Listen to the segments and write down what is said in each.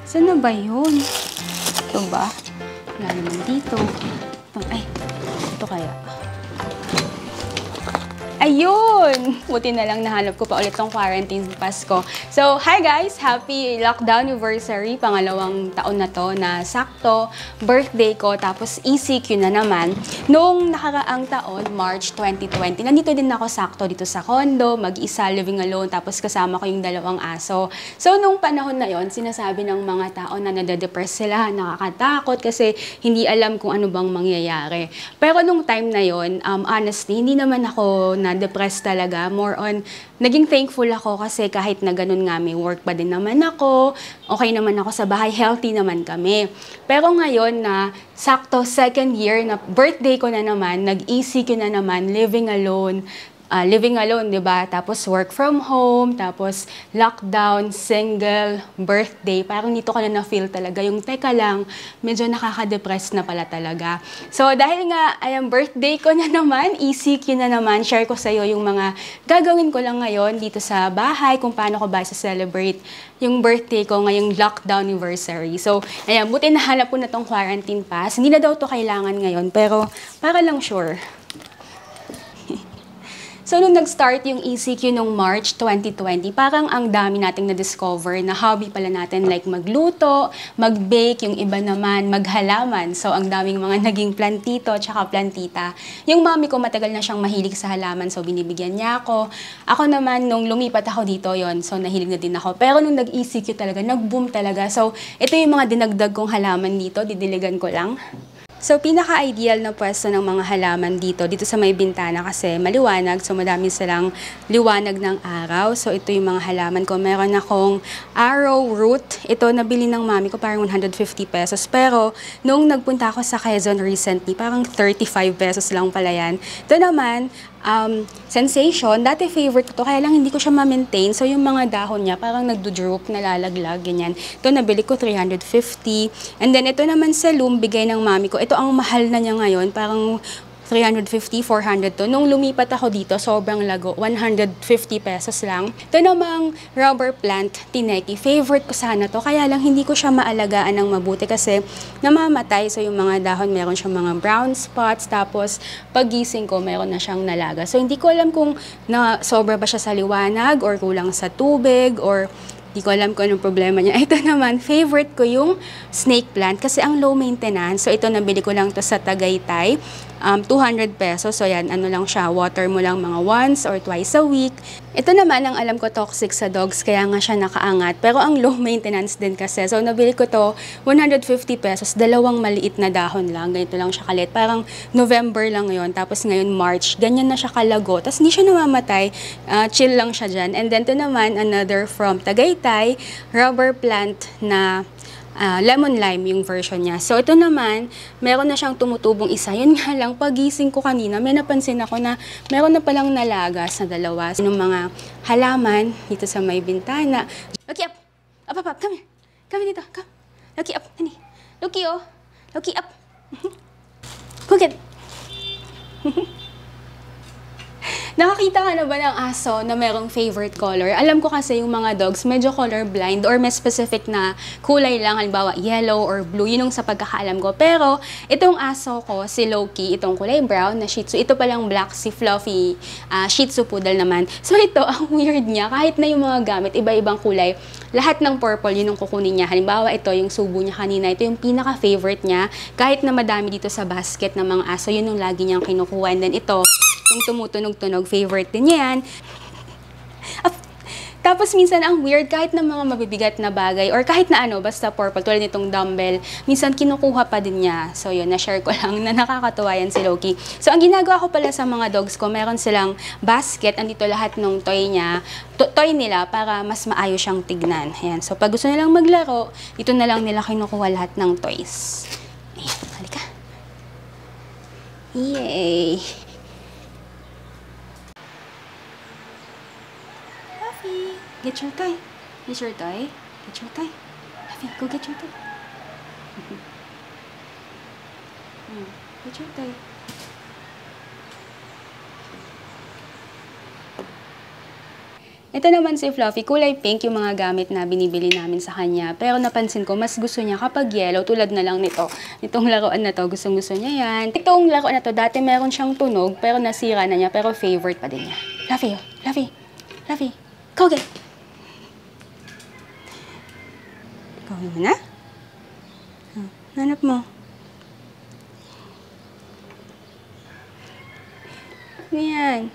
Saan na ba yun? Ito ba? Wala naman dito. Ito, ay, ito kaya. Ayun! Buti na lang nahanap ko pa ulit tong quarantine pass ko. So, hi guys! Happy lockdown anniversary. Pangalawang taon na to na sakto. Birthday ko, tapos ECQ na naman. Noong nakaraang taon, March 2020, nandito din ako sakto dito sa condo, mag-isa, living alone, tapos kasama ko yung dalawang aso. So, nung panahon na yon, sinasabi ng mga tao na nade-depress sila, nakakatakot kasi hindi alam kung ano bang mangyayari. Pero nung time na yon, honestly, hindi naman ako na-depressed talaga. More on, naging thankful ako kasi kahit na ganun nga, may work pa din naman ako, okay naman ako sa bahay, healthy naman kami. Pero ngayon na sakto second year na birthday ko na naman, nag-ECQ na naman, living alone, 'di ba? Tapos work from home, tapos lockdown, single, birthday. Parang dito ko na na-feel talaga yung teka lang, medyo nakaka-depress na pala talaga. So dahil nga ayang birthday ko na naman, ECQ na naman, share ko sa iyo yung mga gagawin ko lang ngayon dito sa bahay, kung paano ko ba sa-celebrate yung birthday ko ngayong lockdown anniversary. So, ayan, buti nahanap ko na tong quarantine pass. Hindi na daw to kailangan ngayon, pero para lang sure. So, nung nag-start yung ECQ nung March 2020, parang ang dami nating na-discover na hobby pala natin, like magluto, mag-bake, yung iba naman, maghalaman. So, ang daming mga naging plantito tsaka plantita. Yung mami ko matagal na siyang mahilig sa halaman, so binibigyan niya ako. Ako naman, nung lumipat ako dito, yon, so nahilig na din ako. Pero nung nag-ECQ talaga, nag-boom talaga. So, ito yung mga dinagdag kong halaman dito, didiligan ko lang. So, pinaka-ideal na pwesto ng mga halaman dito sa may bintana kasi maliwanag. So, madami silang liwanag ng araw. So, ito yung mga halaman ko. Meron akong arrowroot. Ito, nabili ng mami ko parang 150 pesos. Pero, nung nagpunta ako sa Quezon recently, parang 35 pesos lang pala yan. Ito naman, sensation. Dati favorite ko to, kaya lang hindi ko siya ma-maintain. So, yung mga dahon niya, parang nagdo-droop, nalalaglag, ganyan. Ito, nabili ko 350. And then, ito naman sa Loom, bigay ng mami ko. Ito ang mahal na niya ngayon, parang 350, 400 to. Nung lumipat ako dito, sobrang lago, 150 pesos lang. Ito namang rubber plant, tineki. Favorite ko sana to, kaya lang hindi ko siya maalagaan ng mabuti kasi namamatay. So yung mga dahon, meron siyang mga brown spots, tapos pagising ko, meron na siyang nalaga. So hindi ko alam kung sobra ba siya sa liwanag, or kulang sa tubig, or di ko alam kung anong problema niya. Ito naman, favorite ko yung snake plant kasi ang low maintenance. So ito, nabili ko lang to sa Tagaytay. 200 pesos. So yan, ano lang siya, water mo lang mga once or twice a week. Ito naman, ang alam ko toxic sa dogs, kaya nga siya nakaangat. Pero ang low maintenance din kasi. So nabili ko to, 150 pesos, dalawang maliit na dahon lang. Ganito lang siya kalit. Parang November lang ngayon, tapos ngayon March. Ganyan na siya kalago. Tapos hindi siya namamatay. Chill lang siya dyan. And then ito naman, another from Tagaytay, rubber plant na lemon lime yung version niya. So, ito naman, meron na siyang tumutubong isa. Yun nga lang, pagising ko kanina, may napansin ako na meron na palang nalagas na dalawa. Yung mga halaman dito sa may bintana. Loki up! Up, up, up! Come here! Come dito! Come! Loki up! Honey! Loki, oh! Loki up! Cook it! Nakakita ka na ba ng aso na merong favorite color? Alam ko kasi yung mga dogs medyo color blind or may specific na kulay lang, halimbawa yellow or blue, yun yung sa pagkakaalam ko. Pero itong aso ko, si Loki, itong kulay brown na Shih Tzu, ito palang black, si Fluffy, Shih Tzu Poodle naman. So ito, ang weird niya, kahit na yung mga gamit, iba-ibang kulay, lahat ng purple, yun yung kukunin niya. Halimbawa, ito yung subo niya kanina, ito yung pinaka-favorite niya. Kahit na madami dito sa basket ng mga aso, yun yung lagi niyang kinukuha. And then ito, yung tumutunog-tunog, favorite din yan. Tapos minsan ang weird, kahit na mga mabibigat na bagay, or kahit na ano, basta purple, tulad nitong dumbbell, minsan kinukuha pa din niya. So yun, na-share ko lang na nakakatuwa yan si Loki. So ang ginagawa ko pala sa mga dogs ko, meron silang basket, andito lahat ng toy niya, toy nila, para mas maayos siyang tignan. Ayan. So pag gusto nilang maglaro, dito na lang nila kinukuha lahat ng toys. Ayan, halika. Yay! Get your toy. Get your toy. Get your toy. Happy, go get your toy. Get your toy. Ito naman si Fluffy, kulay pink yung mga gamit na binibili namin sa kanya. Pero napansin ko, mas gusto niya kapag yellow, tulad na lang nito. Itong laruan na to, gustong-gusto niya yan. Itong laruan na to, dati meron siyang tunog, pero nasira na niya, pero favorite pa din niya. Fluffy, oh. Fluffy, Fluffy, go get! Gawin mo na? Hanap mo. Ganyan.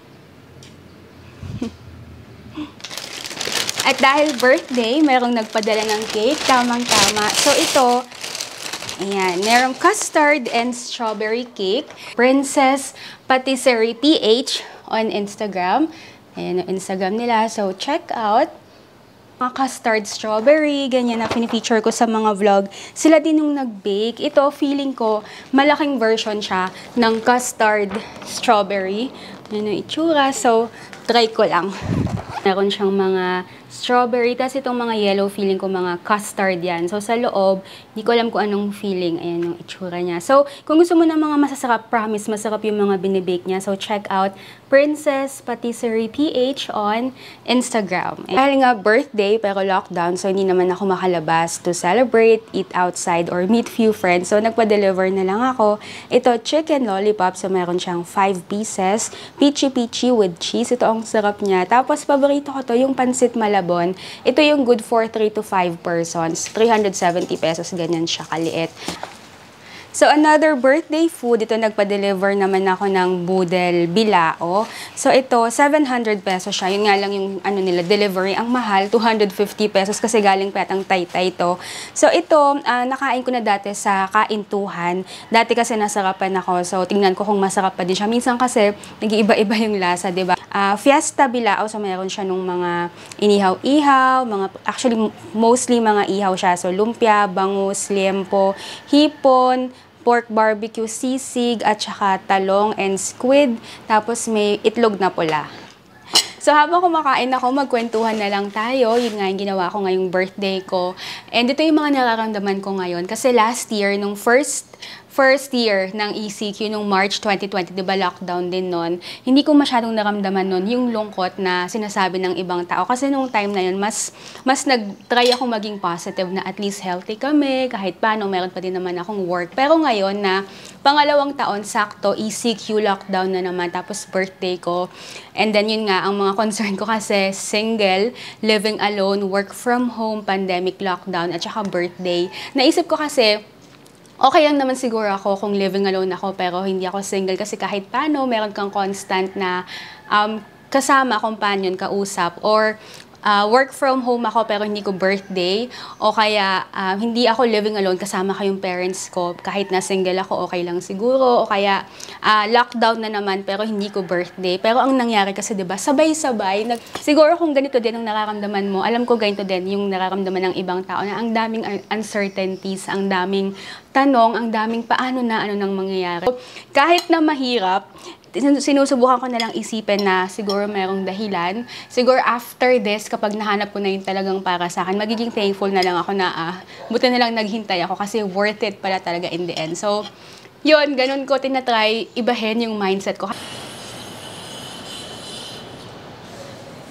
At dahil birthday, merong nagpadala ng cake, tamang-tama. So ito, ayan, merong custard and strawberry cake. Princess Patisserie PH on Instagram. Ayan ang Instagram nila. So check out. Mga custard strawberry, ganyan na pinifeature ko sa mga vlog. Sila din yung nag-bake. Ito, feeling ko, malaking version siya ng custard strawberry. Yan ang itsura. So, try ko lang. Meron siyang mga strawberry, tapos itong mga yellow, feeling ko mga custard yan. So, sa loob, hindi ko alam kung anong feeling. Ayan yung itsura niya. So, kung gusto mo ng mga masasarap, promise, masarap yung mga binibake niya. So, check out Princess Patisserie PH on Instagram. Dahil nga birthday, pero lockdown, so hindi naman ako makalabas to celebrate, eat outside, or meet few friends. So, nagpa-deliver na lang ako. Ito, chicken lollipop. So, meron siyang 5 pieces. Peachy-peachy with cheese. Ito ang sarap niya. Tapos, paborito ko to, yung pansit malabon. Ito yung good for 3 to 5 persons. 370 pesos, ganyan siya kaliit. So, another birthday food, ito nagpa-deliver naman ako ng Budel Bilao. So, ito, 700 pesos siya. Yun nga lang yung ano nila, delivery. Ang mahal, 250 pesos kasi galing petang Taytay to. So, ito, nakain ko na dati sa Kaintuhan. Dati kasi nasarapan ako. So, tingnan ko kung masarap pa din siya. Minsan kasi, nag-iiba-iba yung lasa, diba? Fiesta Bilao, so meron siya nung mga inihaw-ihaw, actually, mostly mga ihaw siya. So, lumpia, bangus, liempo, hipon, pork barbecue, sisig, at saka talong and squid. Tapos may itlog na pula. So habang kumakain ako, magkwentuhan na lang tayo. Yun nga yung ginawa ko ngayong birthday ko. And ito yung mga nararamdaman ko ngayon. Kasi last year, nung first year ng ECQ nung March 2020, di ba lockdown din nun, hindi ko masyadong naramdaman nun yung lungkot na sinasabi ng ibang tao. Kasi nung time na yun, mas nag-try ako maging positive na at least healthy kami, kahit paano, meron pa din naman akong work. Pero ngayon na pangalawang taon, sakto, ECQ lockdown na naman, tapos birthday ko. And then yun nga, ang mga concern ko kasi single, living alone, work from home, pandemic lockdown, at saka birthday. Naisip ko kasi, okay lang naman siguro ako kung living alone ako, pero hindi ako single kasi kahit paano, meron kang constant na kasama, companion, kausap, or work from home ako pero hindi ko birthday, o kaya hindi ako living alone, kasama ko yung parents ko, kahit na single ako, okay lang siguro, o kaya lockdown na naman pero hindi ko birthday. Pero ang nangyari kasi, diba, sabay-sabay, siguro kung ganito din ang nararamdaman mo, alam ko ganito din yung nararamdaman ng ibang tao, na ang daming uncertainties, ang daming tanong, ang daming paano na ano nang mangyayari. Kahit na mahirap, sinusubukan ko na lang isipin na siguro merong dahilan. Siguro after this, kapag nahanap ko na yung talagang para sa akin, magiging thankful na lang ako na buti na lang naghintay ako kasi worth it pala talaga in the end. So, yun, ganun ko tinatry ibahin yung mindset ko.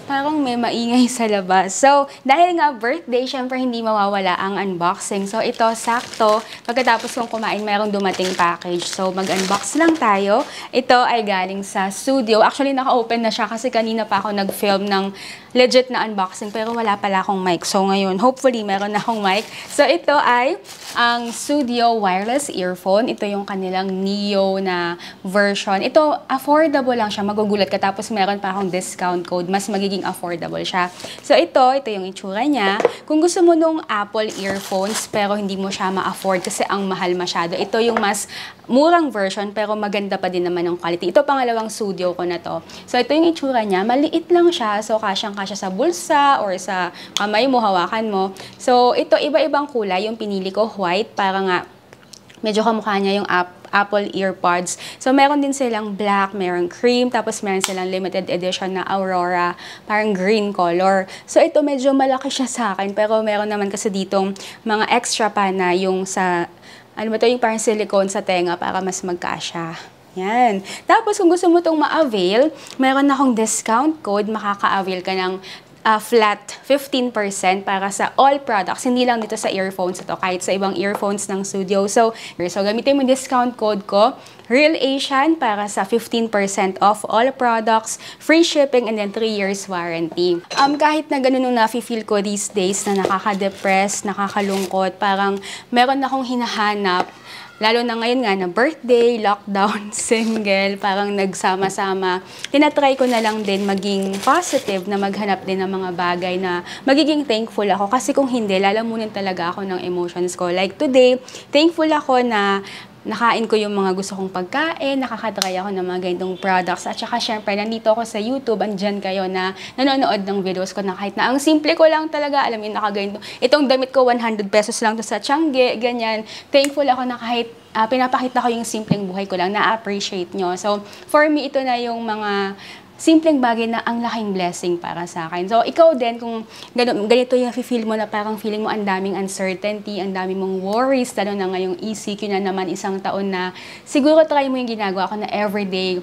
Parang may maingay sa labas. So, dahil nga birthday, syempre hindi mawawala ang unboxing. So, ito, sakto. Pagkatapos kong kumain, merong dumating package. So, mag-unbox lang tayo. Ito ay galing sa studio. Actually, naka-open na siya kasi kanina pa ako nag-film ng legit na unboxing. Pero wala pala akong mic. So, ngayon, hopefully, meron na akong mic. So, ito ay ang Studio Wireless Earphone. Ito yung kanilang Neo na version. Ito, affordable lang siya. Magugulat ka. Tapos, meron pa akong discount code. Mas magiging affordable siya. So, ito yung itsura niya. Kung gusto mo nung Apple earphones, pero hindi mo siya ma-afford kasi ang mahal masyado, ito yung mas murang version, pero maganda pa din naman ang quality. Ito, pangalawang studio ko na to. So, ito yung itsura niya. Maliit lang siya. So, kasyang-kasya sa bulsa or sa kamay mo, hawakan mo. So, ito, iba-ibang kulay. Yung pinili ko, white, para nga medyo kamukha niya yung Apple EarPods. So, meron din silang black, meron cream, tapos meron silang limited edition na Aurora, parang green color. So, ito medyo malaki siya sa akin, pero meron naman kasi ditong mga extra pa na yung sa, ano ba ito, yung parang silicone sa tenga para mas magkasya. Yan. Tapos, kung gusto mo itong ma-avail, meron akong discount code, makaka-avail ka ng flat 15% para sa all products. Hindi lang dito sa earphones ito, kahit sa ibang earphones ng studio. So gamitin mo discount code ko, Real Asian, para sa 15% off all products, free shipping, and then 3 years warranty. Kahit na ganun nung nafe-feel ko these days na nakaka-depress, nakakalungkot, parang meron akong hinahanap. Lalo na ngayon nga na birthday, lockdown, single, parang nagsama-sama. Tinatry ko na lang din maging positive, na maghanap din ng mga bagay na magiging thankful ako. Kasi kung hindi, lalamunin talaga ako ng emotions ko. Like today, thankful ako na nakain ko yung mga gusto kong pagkain, nakakatry ako ng mga ganitong products. At saka syempre, nandito ako sa YouTube, andyan kayo na nanonood ng videos ko na kahit na ang simple ko lang talaga, alam yun, nakaganito. Itong damit ko, 100 pesos lang to sa Tiangge, ganyan. Thankful ako na kahit pinapakita ko yung simpleng buhay ko lang, na-appreciate nyo. So, for me, ito na yung mga simpleng bagay na ang laking blessing para sa akin. So, ikaw din, kung ganito yung feel mo na parang feeling mo ang daming uncertainty, ang daming mong worries, lalo na ngayong ECQ na naman isang taon na, siguro try mo yung ginagawa ko na everyday,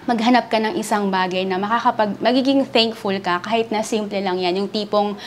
maghanap ka ng isang bagay na magiging thankful ka, kahit na simple lang yan. Yung tipong,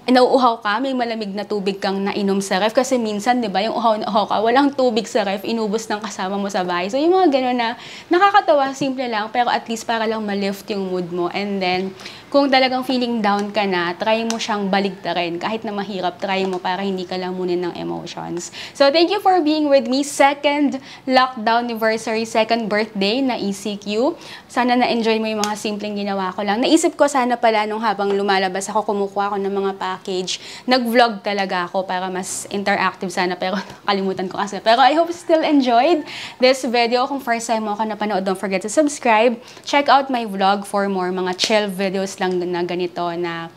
nauuhaw ka, may malamig na tubig kang nainom sa ref. Kasi minsan, di ba, yung uhaw na uhaw ka, walang tubig sa ref, inubos ng kasama mo sa bahay. So, yung mga gano'n na nakakatawa, simple lang, pero at least para lang ma-lift yung mood mo. And then, kung talagang feeling down ka na, try mo siyang baligtarin. Kahit na mahirap, try mo para hindi ka lamunin ng emotions. So, thank you for being with me. Second lockdown anniversary, second birthday na ECQ. Sana na-enjoy mo yung mga simpleng ginawa ko lang. Naisip ko sana pala nung habang lumalabas ako, kumukuha ako ng mga package. Nag-vlog talaga ako para mas interactive sana, pero kalimutan ko kasi. Pero I hope you still enjoyed this video. Kung first time mo ako napanood, don't forget to subscribe. Check out my vlog for more mga chill videos lang na ganito na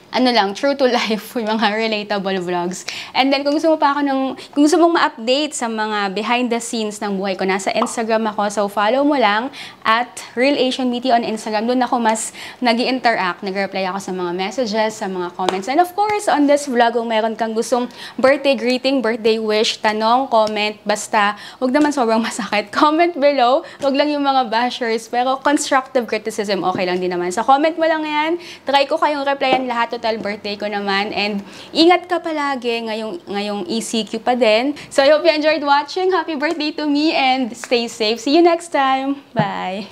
ano lang, true to life, yung mga relatable vlogs. And then, kung gusto mong ma-update sa mga behind the scenes ng buhay ko, nasa Instagram ako. So, follow mo lang at Real Asian Beauty on Instagram. Doon ako mas nag-i-interact, nag-reply ako sa mga messages, sa mga comments. And of course, on this vlog, kung meron kang gustong birthday greeting, birthday wish, tanong, comment, basta, wag naman sobrang masakit. Comment below. Wag lang yung mga bashers, pero constructive criticism, okay lang din naman. So, comment mo lang yan. Try ko kayong replyan lahat. Total birthday ko naman. And ingat ka palagi ngayong ECQ pa din. So I hope you enjoyed watching. Happy birthday to me and stay safe. See you next time. Bye!